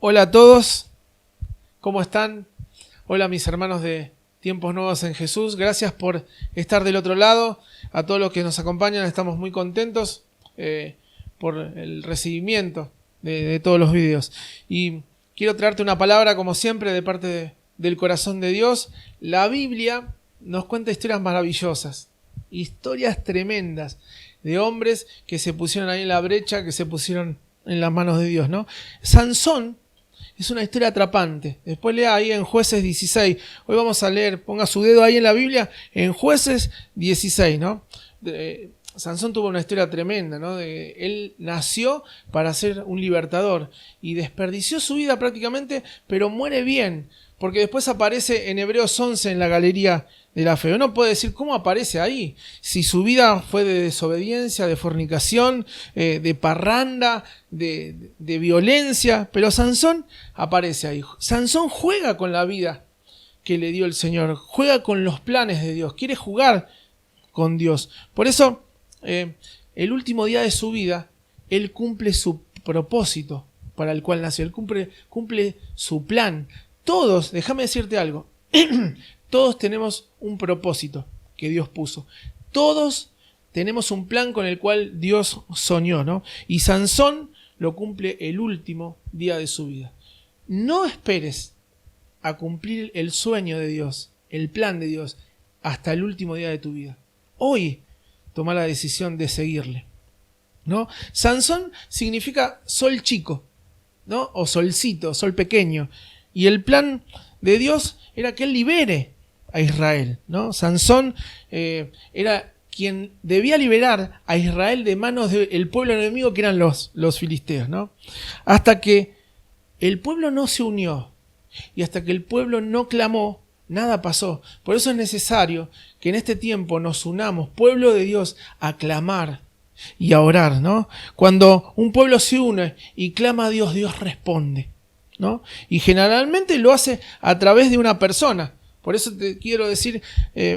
Hola a todos, ¿cómo están? Hola mis hermanos de Tiempos Nuevos en Jesús, gracias por estar del otro lado. A todos los que nos acompañan estamos muy contentos por el recibimiento de todos los videos. Y quiero traerte una palabra como siempre de parte del corazón de Dios. La Biblia nos cuenta historias maravillosas, historias tremendas de hombres que se pusieron ahí en la brecha, que se pusieron en las manos de Dios, ¿no? Sansón es una historia atrapante. Después lea ahí en Jueces 16. Hoy vamos a leer, ponga su dedo ahí en la Biblia, en Jueces 16, ¿no? Sansón tuvo una historia tremenda, ¿no? Él nació para ser un libertador y desperdició su vida prácticamente, pero muere bien, porque después aparece en Hebreos 11 en la galería de la fe. Uno puede decir, ¿cómo aparece ahí? Si su vida fue de desobediencia, de fornicación, de parranda, de violencia, pero Sansón aparece ahí. Sansón juega con la vida que le dio el Señor, juega con los planes de Dios, quiere jugar con Dios. Por eso, el último día de su vida, él cumple su propósito para el cual nació, él cumple su plan. Todos, déjame decirte algo, todos tenemos un propósito que Dios puso. Todos tenemos un plan con el cual Dios soñó, ¿no? Y Sansón lo cumple el último día de su vida. No esperes a cumplir el sueño de Dios, el plan de Dios, hasta el último día de tu vida. Hoy toma la decisión de seguirle, ¿no? Sansón significa sol chico, ¿no? O solcito, sol pequeño. Y el plan de Dios era que él libere a Israel, ¿no? Sansón era quien debía liberar a Israel de manos del pueblo enemigo que eran los filisteos, ¿no? Hasta que el pueblo no se unió y hasta que el pueblo no clamó, nada pasó. Por eso es necesario que en este tiempo nos unamos, pueblo de Dios, a clamar y a orar, ¿no? Cuando un pueblo se une y clama a Dios, Dios responde, ¿no? Y generalmente lo hace a través de una persona. Por eso te quiero decir,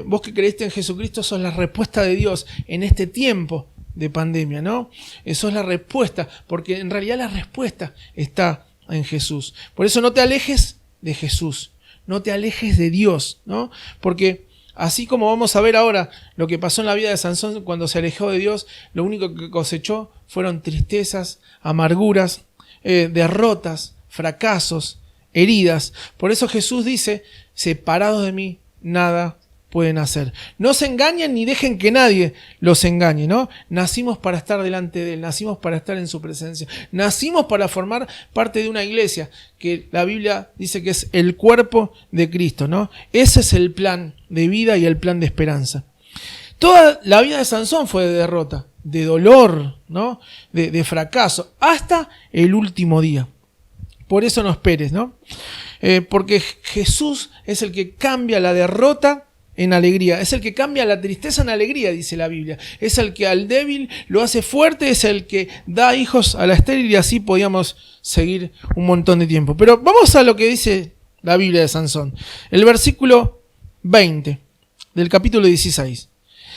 vos que creíste en Jesucristo sos la respuesta de Dios en este tiempo de pandemia, ¿no? Eso es la respuesta, porque en realidad la respuesta está en Jesús. Por eso no te alejes de Jesús, no te alejes de Dios, ¿no? Porque así como vamos a ver ahora lo que pasó en la vida de Sansón cuando se alejó de Dios, lo único que cosechó fueron tristezas, amarguras, derrotas, fracasos, heridas. Por eso Jesús dice, separados de mí, nada pueden hacer. No se engañen ni dejen que nadie los engañe, ¿no? Nacimos para estar delante de Él, nacimos para estar en su presencia, nacimos para formar parte de una iglesia, que la Biblia dice que es el cuerpo de Cristo, ¿no? Ese es el plan de vida y el plan de esperanza. Toda la vida de Sansón fue de derrota, de dolor, ¿no? De fracaso, hasta el último día. Por eso no esperes, ¿no? Porque Jesús es el que cambia la derrota en alegría, es el que cambia la tristeza en alegría, dice la Biblia. Es el que al débil lo hace fuerte, es el que da hijos a la estéril, y así podíamos seguir un montón de tiempo. Pero vamos a lo que dice la Biblia de Sansón. El versículo 20 del capítulo 16.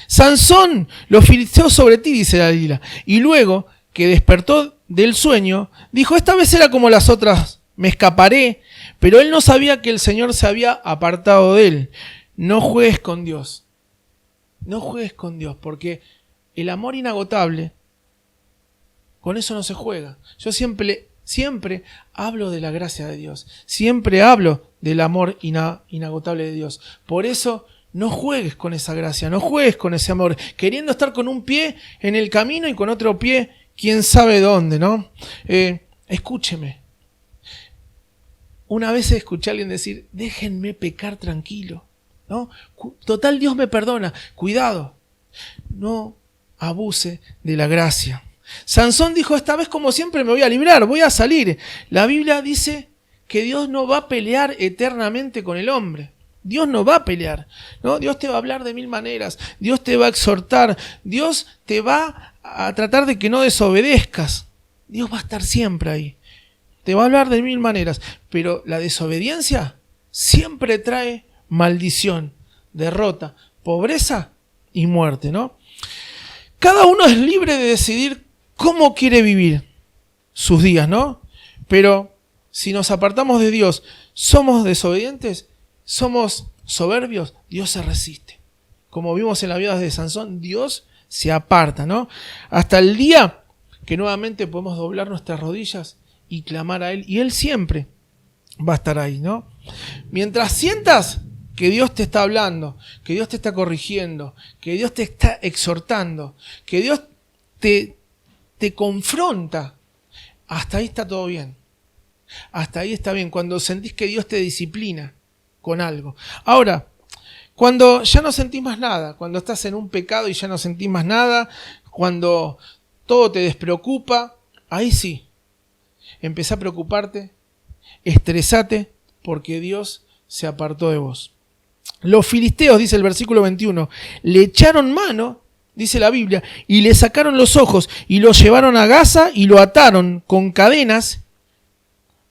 Sansón, los filisteos sobre ti, dice la Biblia, y luego que despertó del sueño, dijo, esta vez era como las otras, me escaparé, pero él no sabía que el Señor se había apartado de él. No juegues con Dios, no juegues con Dios, porque el amor inagotable, con eso no se juega. Yo siempre hablo de la gracia de Dios, siempre hablo del amor inagotable de Dios. Por eso no juegues con esa gracia, no juegues con ese amor, queriendo estar con un pie en el camino y con otro pie quién sabe dónde, ¿no? Escúcheme. Una vez escuché a alguien decir, déjenme pecar tranquilo, ¿no? Total, Dios me perdona. Cuidado, no abuse de la gracia. Sansón dijo, esta vez como siempre me voy a librar, voy a salir. La Biblia dice que Dios no va a pelear eternamente con el hombre. Dios no va a pelear, ¿no? Dios te va a hablar de mil maneras, Dios te va a exhortar, Dios te va a tratar de que no desobedezcas. Dios va a estar siempre ahí. Te va a hablar de mil maneras, pero la desobediencia siempre trae maldición, derrota, pobreza y muerte, ¿no? Cada uno es libre de decidir cómo quiere vivir sus días, ¿no? Pero si nos apartamos de Dios, somos desobedientes, somos soberbios, Dios se resiste. Como vimos en la vida de Sansón, Dios se aparta, ¿no? Hasta el día que nuevamente podemos doblar nuestras rodillas y clamar a Él, y Él siempre va a estar ahí, ¿no? Mientras sientas que Dios te está hablando, que Dios te está corrigiendo, que Dios te está exhortando, que Dios te confronta, hasta ahí está todo bien. Hasta ahí está bien, cuando sentís que Dios te disciplina con algo. Ahora, cuando ya no sentís más nada, cuando estás en un pecado y ya no sentís más nada, cuando todo te despreocupa, ahí sí, empezá a preocuparte, estresate, porque Dios se apartó de vos. Los filisteos, dice el versículo 21, le echaron mano, dice la Biblia, y le sacaron los ojos y lo llevaron a Gaza y lo ataron con cadenas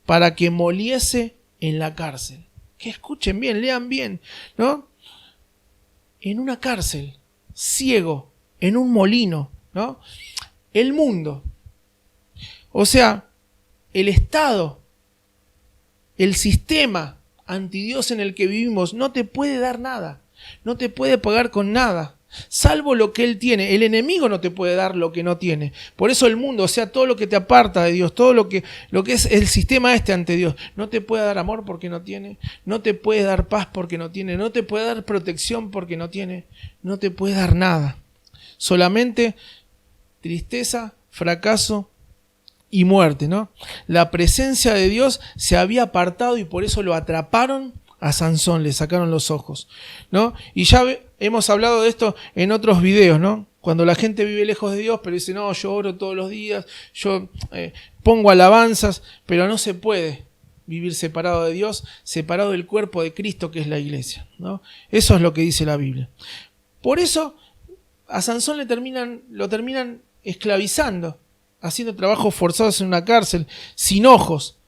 para que moliese en la cárcel. Que escuchen bien, lean bien, ¿no? En una cárcel, ciego, en un molino, ¿no? El mundo, o sea, el Estado, el sistema antidios en el que vivimos no te puede dar nada, no te puede pagar con nada, salvo lo que Él tiene. El enemigo no te puede dar lo que no tiene. Por eso el mundo, o sea, todo lo que te aparta de Dios, todo lo que es el sistema ante Dios, no te puede dar amor porque no tiene, no te puede dar paz porque no tiene, no te puede dar protección porque no tiene, no te puede dar nada. Solamente tristeza, fracaso y muerte, ¿no? La presencia de Dios se había apartado y por eso lo atraparon a Sansón, le sacaron los ojos, ¿no? Y ya hemos hablado de esto en otros videos, ¿no? Cuando la gente vive lejos de Dios, pero dice, no, yo oro todos los días, yo pongo alabanzas, pero no se puede vivir separado de Dios, separado del cuerpo de Cristo que es la iglesia, ¿no? Eso es lo que dice la Biblia. Por eso a Sansón lo terminan esclavizando, haciendo trabajos forzados en una cárcel, sin ojos.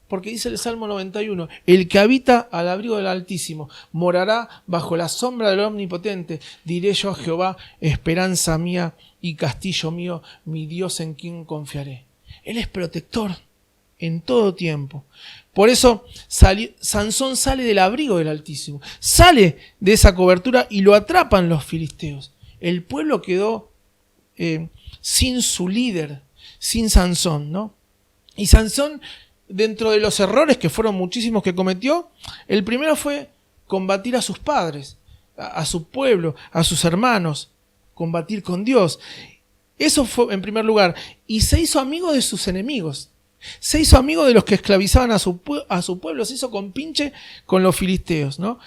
Porque dice el Salmo 91, el que habita al abrigo del Altísimo morará bajo la sombra del Omnipotente. Diré yo a Jehová, esperanza mía y castillo mío, mi Dios en quien confiaré. Él es protector en todo tiempo. Por eso Sansón sale del abrigo del Altísimo, sale de esa cobertura y lo atrapan los filisteos. El pueblo quedó sin su líder, sin Sansón, ¿no? Y Sansón, dentro de los errores, que fueron muchísimos que cometió, el primero fue combatir a sus padres, a su pueblo, a sus hermanos, combatir con Dios. Eso fue en primer lugar. Y se hizo amigo de sus enemigos. Se hizo amigo de los que esclavizaban a su pueblo. Se hizo compinche con los filisteos, ¿no?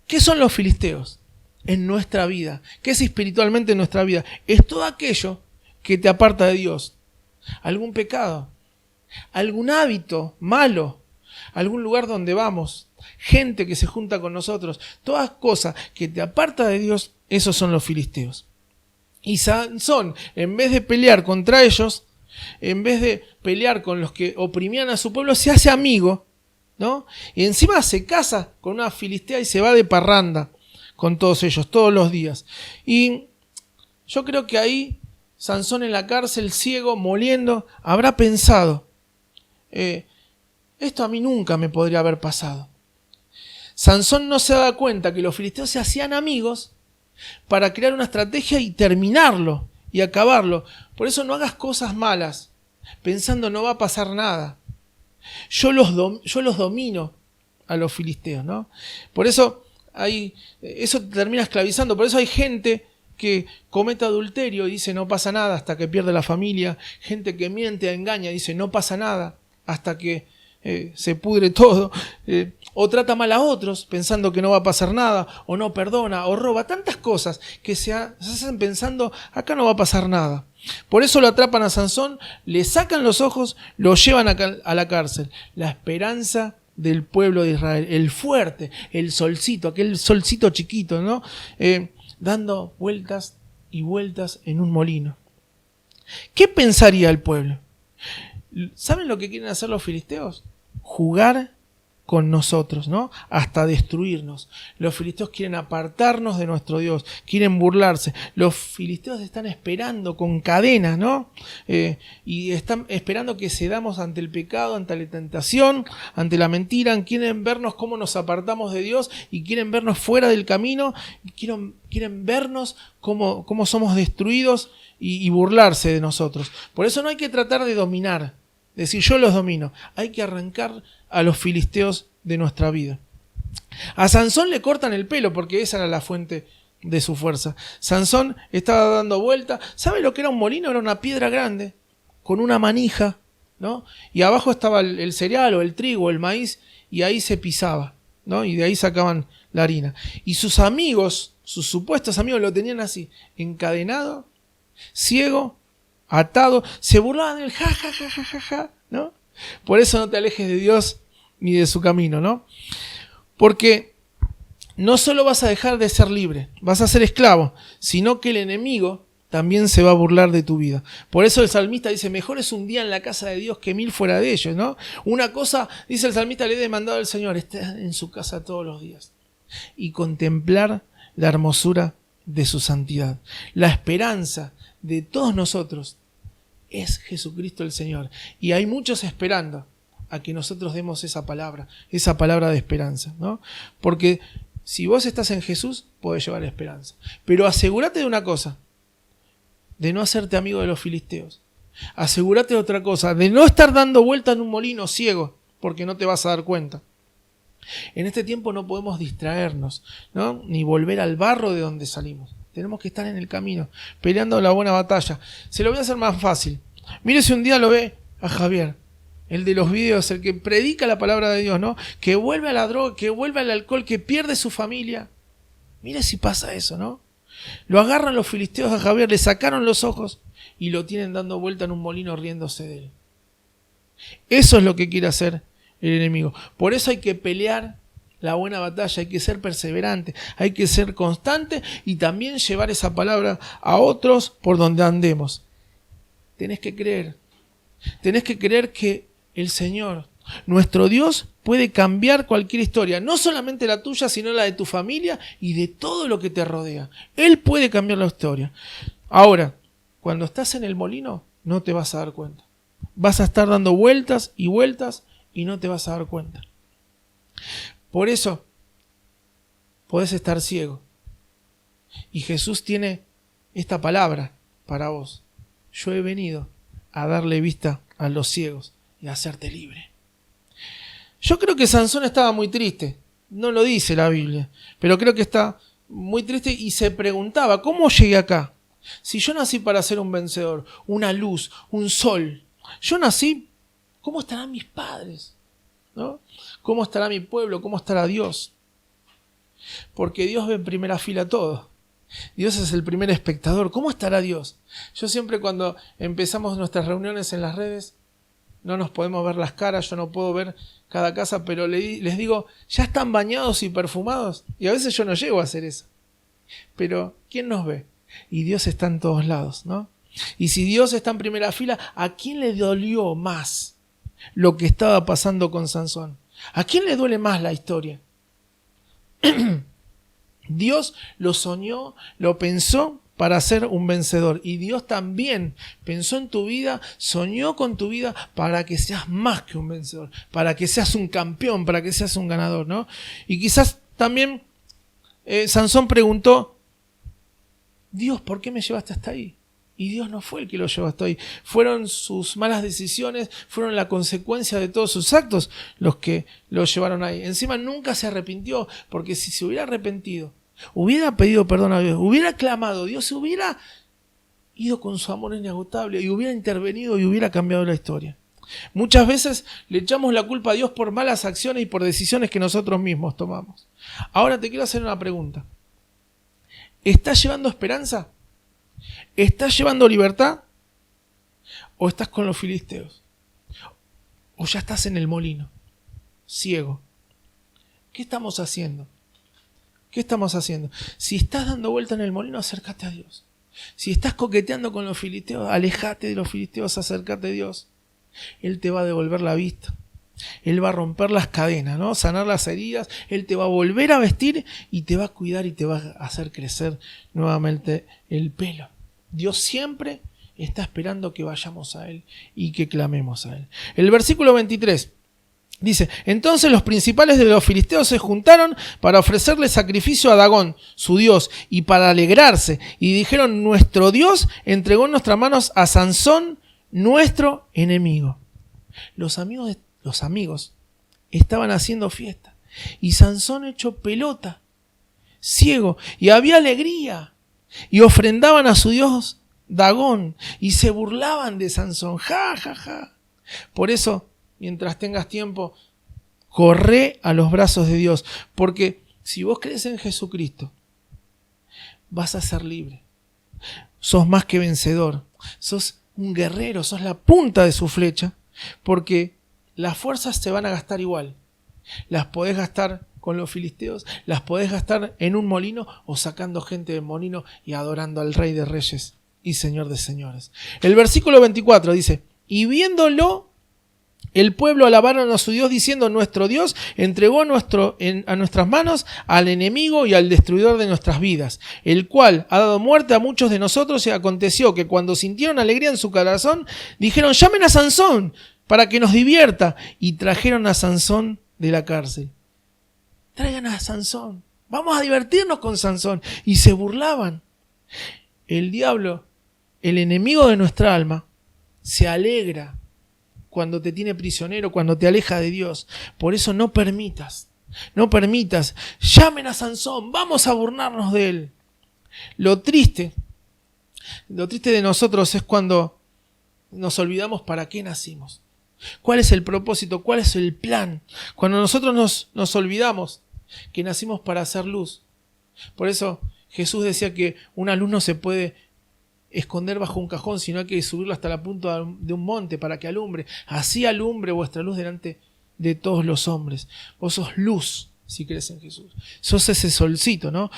¿Qué son los filisteos en nuestra vida? ¿Qué es espiritualmente en nuestra vida? Es todo aquello que te aparta de Dios. Algún pecado, algún hábito malo, algún lugar donde vamos, gente que se junta con nosotros, todas cosas que te aparta de Dios, esos son los filisteos. Y Sansón, en vez de pelear contra ellos, en vez de pelear con los que oprimían a su pueblo, se hace amigo, ¿no? Y encima se casa con una filistea y se va de parranda con todos ellos, todos los días. Y yo creo que ahí Sansón en la cárcel, ciego, moliendo, habrá pensado, esto a mí nunca me podría haber pasado. Sansón no se da cuenta que los filisteos se hacían amigos para crear una estrategia y terminarlo y acabarlo. Por eso no hagas cosas malas pensando no va a pasar nada. Yo los domino a los filisteos, ¿no? Por eso eso te termina esclavizando. Por eso hay gente que comete adulterio y dice no pasa nada hasta que pierde la familia. Gente que miente, engaña, dice no pasa nada hasta que se pudre todo. O trata mal a otros pensando que no va a pasar nada, o no perdona, o roba. Tantas cosas que se hacen pensando acá no va a pasar nada. Por eso lo atrapan a Sansón, le sacan los ojos, lo llevan a la cárcel. La esperanza del pueblo de Israel, el fuerte, el solcito, aquel solcito chiquito, ¿no? Dando vueltas y vueltas en un molino. ¿Qué pensaría el pueblo? ¿Saben lo que quieren hacer los filisteos? Jugar con nosotros, ¿no? Hasta destruirnos. Los filisteos quieren apartarnos de nuestro Dios, quieren burlarse. Los filisteos están esperando con cadenas, ¿no? Y están esperando que cedamos ante el pecado, ante la tentación, ante la mentira. Quieren vernos cómo nos apartamos de Dios y quieren vernos fuera del camino. Y quieren vernos cómo somos destruidos y burlarse de nosotros. Por eso no hay que tratar de dominar, decir yo los domino. Hay que arrancar a los filisteos de nuestra vida. A Sansón le cortan el pelo porque esa era la fuente de su fuerza. Sansón estaba dando vuelta. ¿Sabe lo que era un molino? Era una piedra grande con una manija, ¿no? Y abajo estaba el cereal o el trigo, el maíz, y ahí se pisaba, ¿no? Y de ahí sacaban la harina. Y sus amigos, sus supuestos amigos, lo tenían así, encadenado, ciego, atado, se burlaban del ja, ja, ja, ja, ja, ja, ¿no? Por eso no te alejes de Dios ni de su camino, ¿no? Porque no solo vas a dejar de ser libre, vas a ser esclavo, sino que el enemigo también se va a burlar de tu vida. Por eso el salmista dice, mejor es un día en la casa de Dios que 1000 fuera de ellos, ¿no? Una cosa, dice el salmista, le he demandado al Señor, estar en su casa todos los días y contemplar la hermosura de su santidad. La esperanza de todos nosotros es Jesucristo el Señor. Y hay muchos esperando a que nosotros demos esa palabra de esperanza, ¿no? Porque si vos estás en Jesús, podés llevar esperanza. Pero asegúrate de una cosa, de no hacerte amigo de los filisteos. Asegúrate de otra cosa, de no estar dando vuelta en un molino ciego, porque no te vas a dar cuenta. En este tiempo no podemos distraernos, ¿no? Ni volver al barro de donde salimos. Tenemos que estar en el camino, peleando la buena batalla. Se lo voy a hacer más fácil. Mire si un día lo ve a Javier, el de los videos, el que predica la palabra de Dios, ¿no? Que vuelve a la droga, que vuelve al alcohol, que pierde su familia. Mire si pasa eso, ¿no? Lo agarran los filisteos a Javier, le sacaron los ojos y lo tienen dando vuelta en un molino riéndose de él. Eso es lo que quiere hacer el enemigo. Por eso hay que pelear la buena batalla, hay que ser perseverante, hay que ser constante y también llevar esa palabra a otros por donde andemos. Tenés que creer que el Señor, nuestro Dios, puede cambiar cualquier historia, no solamente la tuya, sino la de tu familia y de todo lo que te rodea. Él puede cambiar la historia. Ahora, cuando estás en el molino, no te vas a dar cuenta. Vas a estar dando vueltas y vueltas y no te vas a dar cuenta. Por eso, podés estar ciego. Y Jesús tiene esta palabra para vos. Yo he venido a darle vista a los ciegos y a hacerte libre. Yo creo que Sansón estaba muy triste. No lo dice la Biblia, pero creo que está muy triste y se preguntaba, ¿cómo llegué acá? Si yo nací para ser un vencedor, una luz, un sol. Yo nací, ¿cómo estarán mis padres? ¿No? ¿Cómo estará mi pueblo? ¿Cómo estará Dios? Porque Dios ve en primera fila todo. Dios es el primer espectador. ¿Cómo estará Dios? Yo siempre cuando empezamos nuestras reuniones en las redes, no nos podemos ver las caras, yo no puedo ver cada casa, pero les digo, ¿ya están bañados y perfumados? Y a veces yo no llego a hacer eso. Pero, ¿quién nos ve? Y Dios está en todos lados, ¿no? Y si Dios está en primera fila, ¿a quién le dolió más lo que estaba pasando con Sansón? ¿A quién le duele más la historia? Dios lo soñó, lo pensó para ser un vencedor. Y Dios también pensó en tu vida, soñó con tu vida para que seas más que un vencedor, para que seas un campeón, para que seas un ganador, ¿no? Y quizás también Sansón preguntó, Dios, ¿por qué me llevaste hasta ahí? Y Dios no fue el que lo llevó hasta ahí. Fueron sus malas decisiones, fueron la consecuencia de todos sus actos los que lo llevaron ahí. Encima nunca se arrepintió, porque si se hubiera arrepentido, hubiera pedido perdón a Dios, hubiera clamado, Dios se hubiera ido con su amor inagotable y hubiera intervenido y hubiera cambiado la historia. Muchas veces le echamos la culpa a Dios por malas acciones y por decisiones que nosotros mismos tomamos. Ahora te quiero hacer una pregunta. ¿Estás llevando esperanza? ¿Estás llevando libertad? ¿O estás con los filisteos? ¿O ya estás en el molino, ciego? ¿Qué estamos haciendo? ¿Qué estamos haciendo? Si estás dando vuelta en el molino, acércate a Dios. Si estás coqueteando con los filisteos, alejate de los filisteos, acércate a Dios. Él te va a devolver la vista. Él va a romper las cadenas, ¿no? Sanar las heridas. Él te va a volver a vestir y te va a cuidar y te va a hacer crecer nuevamente el pelo. Dios siempre está esperando que vayamos a Él y que clamemos a Él. El versículo 23 dice: entonces los principales de los filisteos se juntaron para ofrecerle sacrificio a Dagón, su dios, y para alegrarse. Y dijeron: nuestro Dios entregó en nuestras manos a Sansón, nuestro enemigo. Los amigos estaban haciendo fiesta. Y Sansón hecho pelota, ciego, y había alegría. Y ofrendaban a su dios Dagón y se burlaban de Sansón. Ja, ja, ja. Por eso, mientras tengas tiempo, corre a los brazos de Dios. Porque si vos crees en Jesucristo, vas a ser libre. Sos más que vencedor. Sos un guerrero, sos la punta de su flecha. Porque las fuerzas se van a gastar igual. Las podés gastar con los filisteos, las podés gastar en un molino o sacando gente del molino y adorando al Rey de Reyes y Señor de Señores. El versículo 24 dice: y viéndolo, el pueblo alabaron a su Dios diciendo: nuestro Dios entregó a nuestras manos al enemigo y al destruidor de nuestras vidas, el cual ha dado muerte a muchos de nosotros. Y aconteció que cuando sintieron alegría en su corazón, dijeron: llamen a Sansón para que nos divierta. Y trajeron a Sansón de la cárcel. Traigan a Sansón, vamos a divertirnos con Sansón. Y se burlaban. El diablo, el enemigo de nuestra alma, se alegra cuando te tiene prisionero, cuando te aleja de Dios. Por eso no permitas, llamen a Sansón, vamos a burlarnos de él. Lo triste de nosotros es cuando nos olvidamos para qué nacimos. ¿Cuál es el propósito? ¿Cuál es el plan? Cuando nosotros nos olvidamos que nacimos para hacer luz. Por eso Jesús decía que una luz no se puede esconder bajo un cajón, sino hay que subirla hasta la punta de un monte para que alumbre. Así alumbre vuestra luz delante de todos los hombres. Vos sos luz si crees en Jesús. Sos ese solcito, ¿no?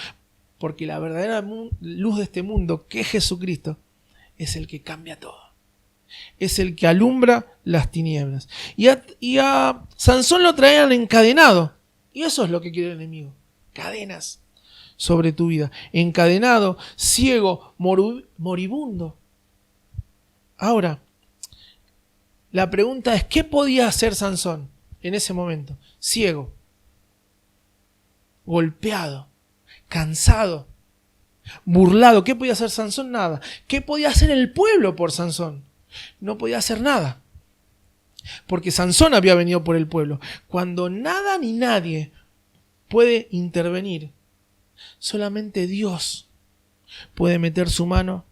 Porque la verdadera luz de este mundo, que es Jesucristo, es el que cambia todo. Es el que alumbra las tinieblas. Y a Sansón lo traían encadenado. Y eso es lo que quiere el enemigo. Cadenas sobre tu vida. Encadenado, ciego, moribundo. Ahora, la pregunta es: ¿qué podía hacer Sansón en ese momento? Ciego, golpeado, cansado, burlado. ¿Qué podía hacer Sansón? Nada. ¿Qué podía hacer el pueblo por Sansón? No podía hacer nada. Porque Sansón había venido por el pueblo. Cuando nada ni nadie puede intervenir, solamente Dios puede meter su mano,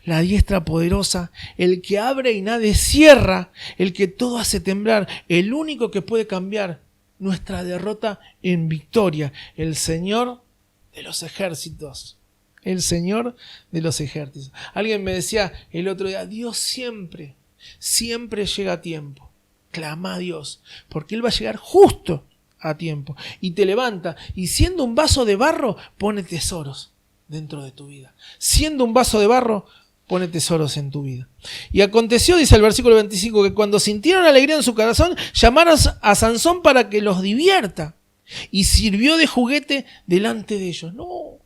la diestra poderosa, el que abre y nadie cierra, el que todo hace temblar, el único que puede cambiar nuestra derrota en victoria, el Señor de los ejércitos. El Señor de los ejércitos. Alguien me decía el otro día: Dios siempre llega a tiempo. Clama a Dios, porque Él va a llegar justo a tiempo. Y te levanta, y siendo un vaso de barro, pone tesoros dentro de tu vida. Siendo un vaso de barro, pone tesoros en tu vida. Y aconteció, dice el versículo 25, que cuando sintieron alegría en su corazón, llamaron a Sansón para que los divierta. Y sirvió de juguete delante de ellos. No,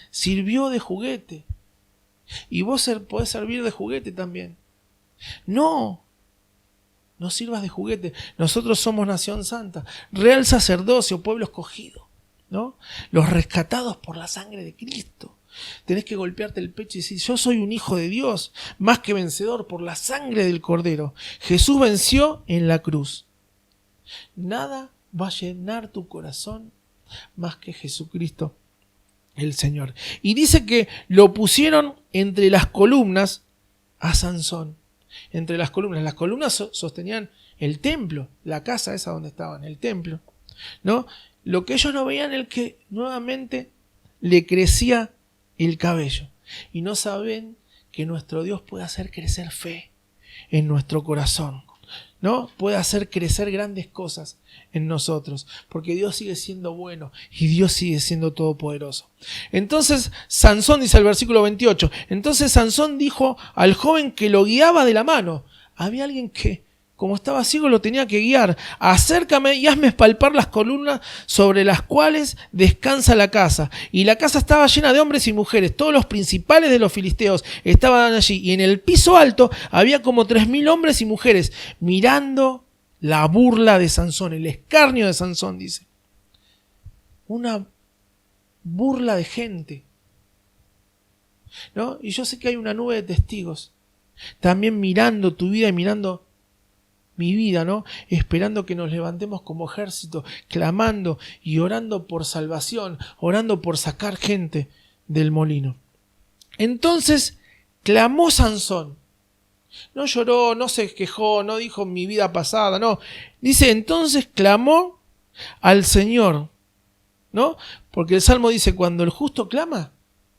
sirvió de juguete. Y vos podés servir de juguete también. No sirvas de juguete. Nosotros somos nación santa, real sacerdocio, pueblo escogido, ¿no? Los rescatados por la sangre de Cristo. Tenés que golpearte el pecho y decir: yo soy un hijo de Dios, más que vencedor por la sangre del Cordero. Jesús venció en la cruz. Nada va a llenar tu corazón más que Jesucristo el Señor. Y dice que lo pusieron entre las columnas a Sansón. Entre las columnas sostenían el templo, la casa esa donde estaban, el templo, ¿no? Lo que ellos no veían es que nuevamente le crecía el cabello. Y no saben que nuestro Dios puede hacer crecer fe en nuestro corazón, ¿no? Puede hacer crecer grandes cosas en nosotros, porque Dios sigue siendo bueno y Dios sigue siendo todopoderoso. Entonces Sansón, dice el versículo 28, entonces Sansón dijo al joven que lo guiaba de la mano. Había alguien que como estaba ciego, lo tenía que guiar. Acércame y hazme palpar las columnas sobre las cuales descansa la casa. Y la casa estaba llena de hombres y mujeres. Todos los principales de los filisteos estaban allí. Y en el piso alto había como 3.000 hombres y mujeres mirando la burla de Sansón, el escarnio de Sansón, dice. Una burla de gente, ¿no? Y yo sé que hay una nube de testigos también mirando tu vida y mirando mi vida, ¿no? Esperando que nos levantemos como ejército, clamando y orando por salvación, orando por sacar gente del molino. Entonces clamó Sansón. No lloró, no se quejó, no dijo mi vida pasada, no. Dice, entonces clamó al Señor, ¿no? Porque el Salmo dice, cuando el justo clama,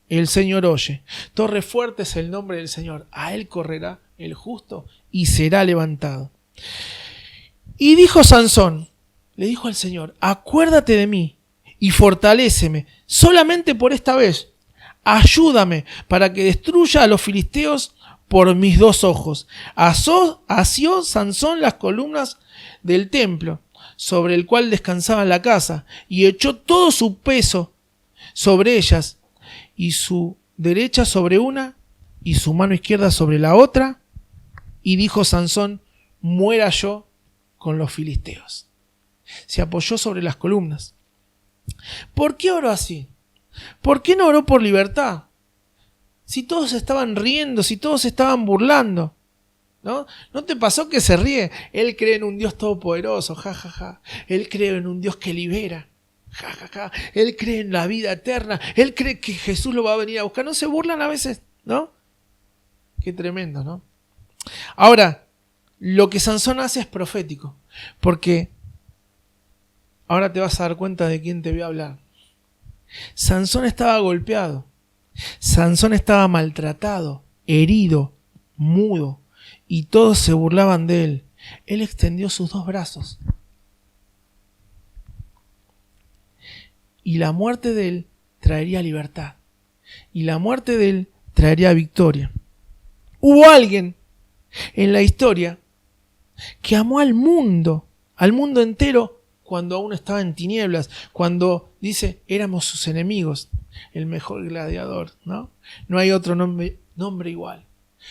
el Señor oye. Torre fuerte es el nombre del Señor. A él correrá el justo y será levantado. Y dijo Sansón, le dijo al Señor, acuérdate de mí y fortaléceme solamente por esta vez. Ayúdame para que destruya a los filisteos por mis 2 ojos. Asió Sansón las columnas del templo sobre el cual descansaba la casa y echó todo su peso sobre ellas, y su derecha sobre una y su mano izquierda sobre la otra, y dijo Sansón, muera yo con los filisteos. Se apoyó sobre las columnas. ¿Por qué oró así? ¿Por qué no oró por libertad? Si todos estaban riendo, si todos estaban burlando, ¿no? ¿No te pasó que se ríe? Él cree en un Dios todopoderoso, jajaja. Ja, ja. Él cree en un Dios que libera, jajaja. Ja, ja. Él cree en la vida eterna. Él cree que Jesús lo va a venir a buscar. ¿No se burlan a veces? ¿No? Qué tremendo, ¿no? Ahora, lo que Sansón hace es profético, porque ahora te vas a dar cuenta de quién te voy a hablar. Sansón estaba golpeado. Sansón estaba maltratado, herido, mudo, y todos se burlaban de él. Él extendió sus 2 brazos. Y la muerte de él traería libertad. Y la muerte de él traería victoria. Hubo alguien en la historia que amó al mundo entero, cuando aún estaba en tinieblas, cuando dice, éramos sus enemigos, el mejor gladiador, ¿no? No hay otro nombre igual.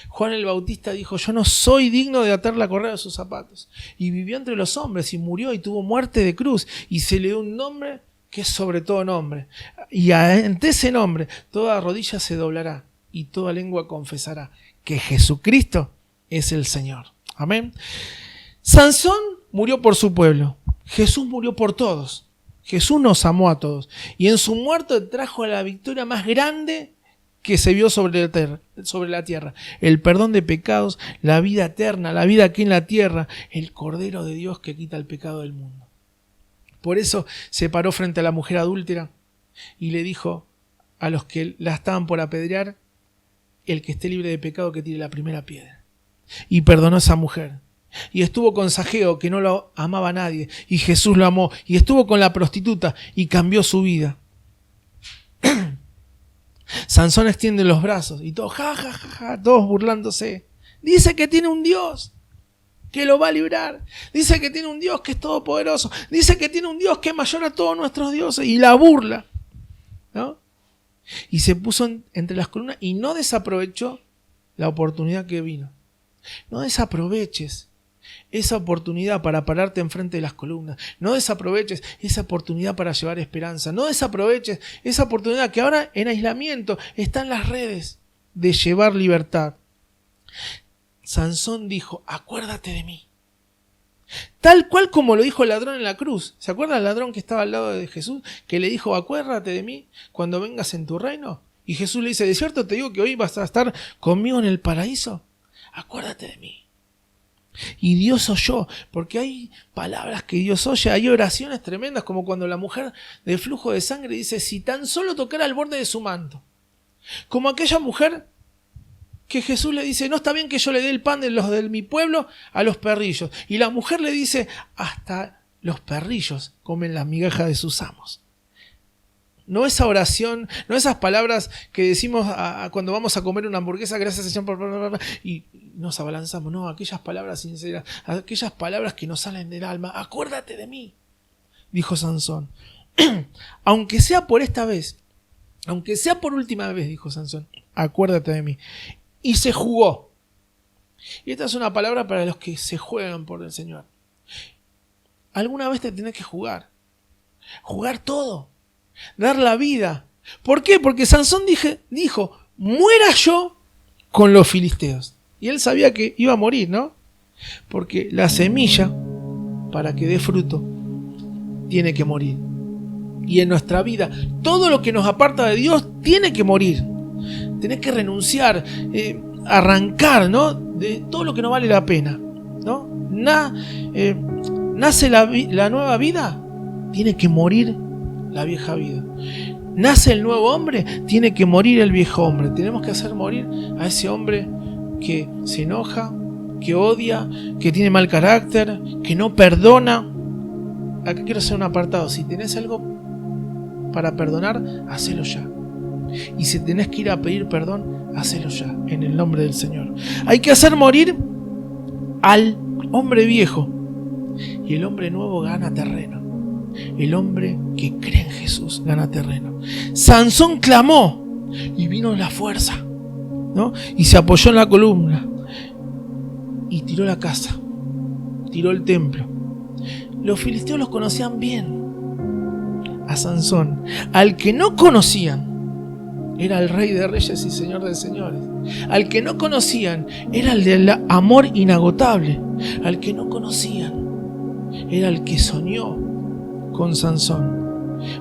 Juan el Bautista dijo, yo no soy digno de atar la correa de sus zapatos. Y vivió entre los hombres y murió y tuvo muerte de cruz. Y se le dio un nombre que es sobre todo nombre. Y ante ese nombre toda rodilla se doblará y toda lengua confesará que Jesucristo es el Señor. Amén. Sansón murió por su pueblo. Jesús murió por todos. Jesús nos amó a todos. Y en su muerte trajo la victoria más grande que se vio sobre la tierra. El perdón de pecados, la vida eterna, la vida aquí en la tierra, el Cordero de Dios que quita el pecado del mundo. Por eso se paró frente a la mujer adúltera y le dijo a los que la estaban por apedrear, el que esté libre de pecado que tire la primera piedra. Y perdonó a esa mujer. Y estuvo con Zaqueo, que no lo amaba a nadie, y Jesús lo amó. Y estuvo con la prostituta y cambió su vida. Sansón extiende los brazos y todos, todos burlándose. Dice que tiene un Dios que lo va a librar. Dice que tiene un Dios que es todopoderoso. Dice que tiene un Dios que es mayor a todos nuestros dioses. Y la burla, ¿no? Y se puso entre las columnas y no desaprovechó la oportunidad que vino. No desaproveches esa oportunidad para pararte enfrente de las columnas. No desaproveches esa oportunidad para llevar esperanza. No desaproveches esa oportunidad que ahora en aislamiento está en las redes de llevar libertad. Sansón dijo, acuérdate de mí. Tal cual como lo dijo el ladrón en la cruz. ¿Se acuerdan el ladrón que estaba al lado de Jesús? Que le dijo, acuérdate de mí cuando vengas en tu reino. Y Jesús le dice, ¿de cierto te digo que hoy vas a estar conmigo en el paraíso? Acuérdate de mí. Y Dios oyó, porque hay palabras que Dios oye, hay oraciones tremendas, como cuando la mujer de flujo de sangre dice, si tan solo tocara el borde de su manto. Como aquella mujer que Jesús le dice, no está bien que yo le dé el pan de los de mi pueblo a los perrillos. Y la mujer le dice, hasta los perrillos comen las migajas de sus amos. No esa oración, no esas palabras que decimos cuando vamos a comer una hamburguesa, gracias Señor por... y nos abalanzamos. No, aquellas palabras sinceras, aquellas palabras que nos salen del alma. Acuérdate de mí, dijo Sansón. Aunque sea por esta vez, aunque sea por última vez, dijo Sansón, acuérdate de mí. Y se jugó. Y esta es una palabra para los que se juegan por el Señor. Alguna vez te tenés que jugar. Jugar todo. Dar la vida. ¿Por qué? Porque Sansón dijo, muera yo con los filisteos. Y él sabía que iba a morir, ¿no? Porque la semilla, para que dé fruto, tiene que morir. Y en nuestra vida, todo lo que nos aparta de Dios tiene que morir. Tenés que renunciar, arrancar, ¿no? De todo lo que no vale la pena, ¿no? Nace la nueva vida, tiene que morir la vieja vida. Nace el nuevo hombre, tiene que morir el viejo hombre. Tenemos que hacer morir a ese hombre que se enoja, que odia, que tiene mal carácter, que no perdona. Acá quiero hacer un apartado. Si tenés algo para perdonar, hacelo ya. Y si tenés que ir a pedir perdón, hacelo ya, en el nombre del Señor. Hay que hacer morir al hombre viejo. Y el hombre nuevo gana terreno. El hombre que cree en Jesús gana terreno. Sansón clamó y vino la fuerza, ¿no? Y se apoyó en la columna y tiró la casa, tiró el templo. Los filisteos los conocían bien a Sansón. Al que no conocían era el rey de reyes y señor de señores. Al que no conocían era el del amor inagotable. Al que no conocían era el que soñó con Sansón.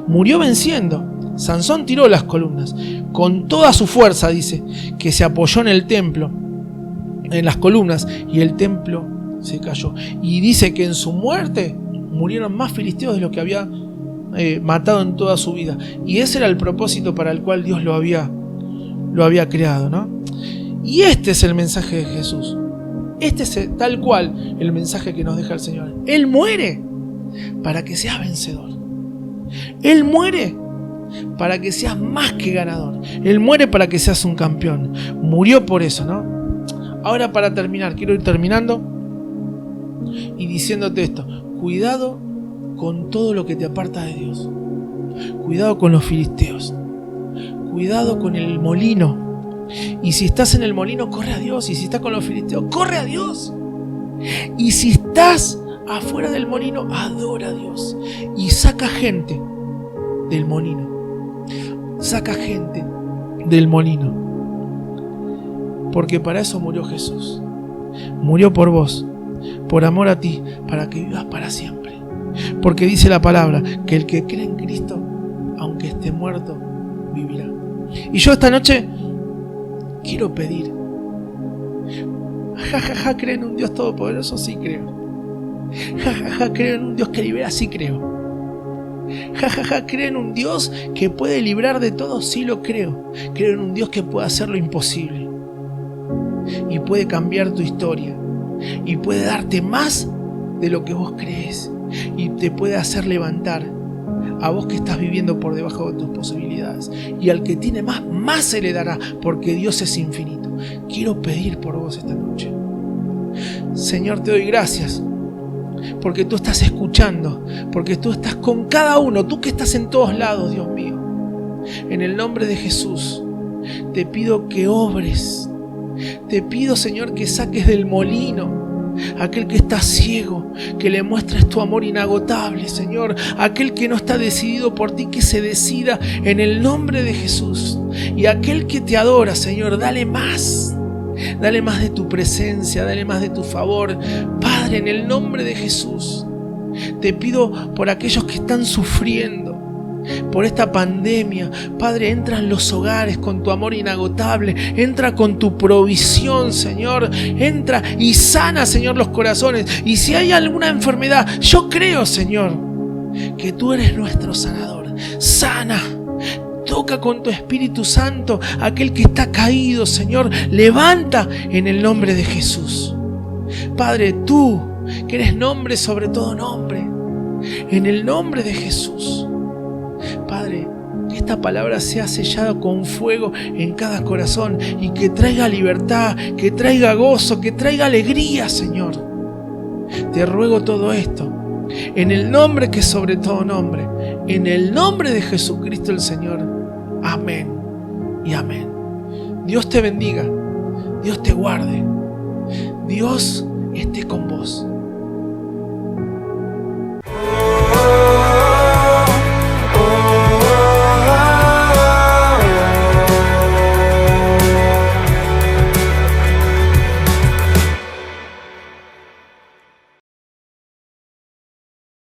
Murió venciendo. Sansón tiró las columnas con toda su fuerza, dice, que se apoyó en el templo, en las columnas, y el templo se cayó. Y dice que en su muerte murieron más filisteos de los que había matado en toda su vida. Y ese era el propósito para el cual Dios lo había creado, ¿no? Y este es el mensaje de Jesús. Este es tal cual el mensaje que nos deja el Señor. Él muere para que seas vencedor. Él muere para que seas más que ganador. Él muere para que seas un campeón. Murió por eso, ¿no? Ahora, para terminar, quiero ir terminando y diciéndote esto. Cuidado con todo lo que te aparta de Dios. Cuidado con los filisteos. Cuidado con el molino. Y si estás en el molino, corre a Dios. Y si estás con los filisteos, corre a Dios. Y si estás afuera del molino, adora a Dios. Y saca gente del molino. Saca gente del molino. Porque para eso murió Jesús. Murió por vos, por amor a ti, para que vivas para siempre. Porque dice la palabra que el que cree en Cristo, aunque esté muerto, vivirá. Y yo esta noche quiero pedir. ¿Creo en un Dios todopoderoso? Sí creo. ¿Creo en un Dios que libera? Sí creo. ¿Creo en un Dios que puede librar de todo? Sí lo creo. Creo en un Dios que puede hacer lo imposible y puede cambiar tu historia y puede darte más de lo que vos crees y te puede hacer levantar a vos que estás viviendo por debajo de tus posibilidades, y al que tiene más se le dará, porque Dios es infinito. Quiero pedir por vos esta noche. Señor, te doy gracias porque tú estás escuchando, porque tú estás con cada uno, tú que estás en todos lados, Dios mío. En el nombre de Jesús te pido que obres. Te pido, Señor, que saques del molino aquel que está ciego, que le muestres tu amor inagotable, Señor. Aquel que no está decidido por ti, que se decida en el nombre de Jesús. Y aquel que te adora, Señor, dale más. Dale más de tu presencia, dale más de tu favor. Padre, en el nombre de Jesús, te pido por aquellos que están sufriendo por esta pandemia. Padre, entra en los hogares con tu amor inagotable. Entra con tu provisión, Señor. Entra y sana, Señor, los corazones. Y si hay alguna enfermedad, yo creo, Señor, que tú eres nuestro sanador. Sana. Toca con tu Espíritu Santo aquel que está caído, Señor. Levanta en el nombre de Jesús. Padre, tú que eres nombre sobre todo nombre, en el nombre de Jesús, Padre, Que esta palabra sea sellada con fuego en cada corazón y que traiga libertad, que traiga gozo, que traiga alegría, Señor. Te ruego todo esto en el nombre que es sobre todo nombre, en el nombre de Jesucristo el Señor. Amén y amén. Dios te bendiga, Dios te guarde, Dios esté con vos.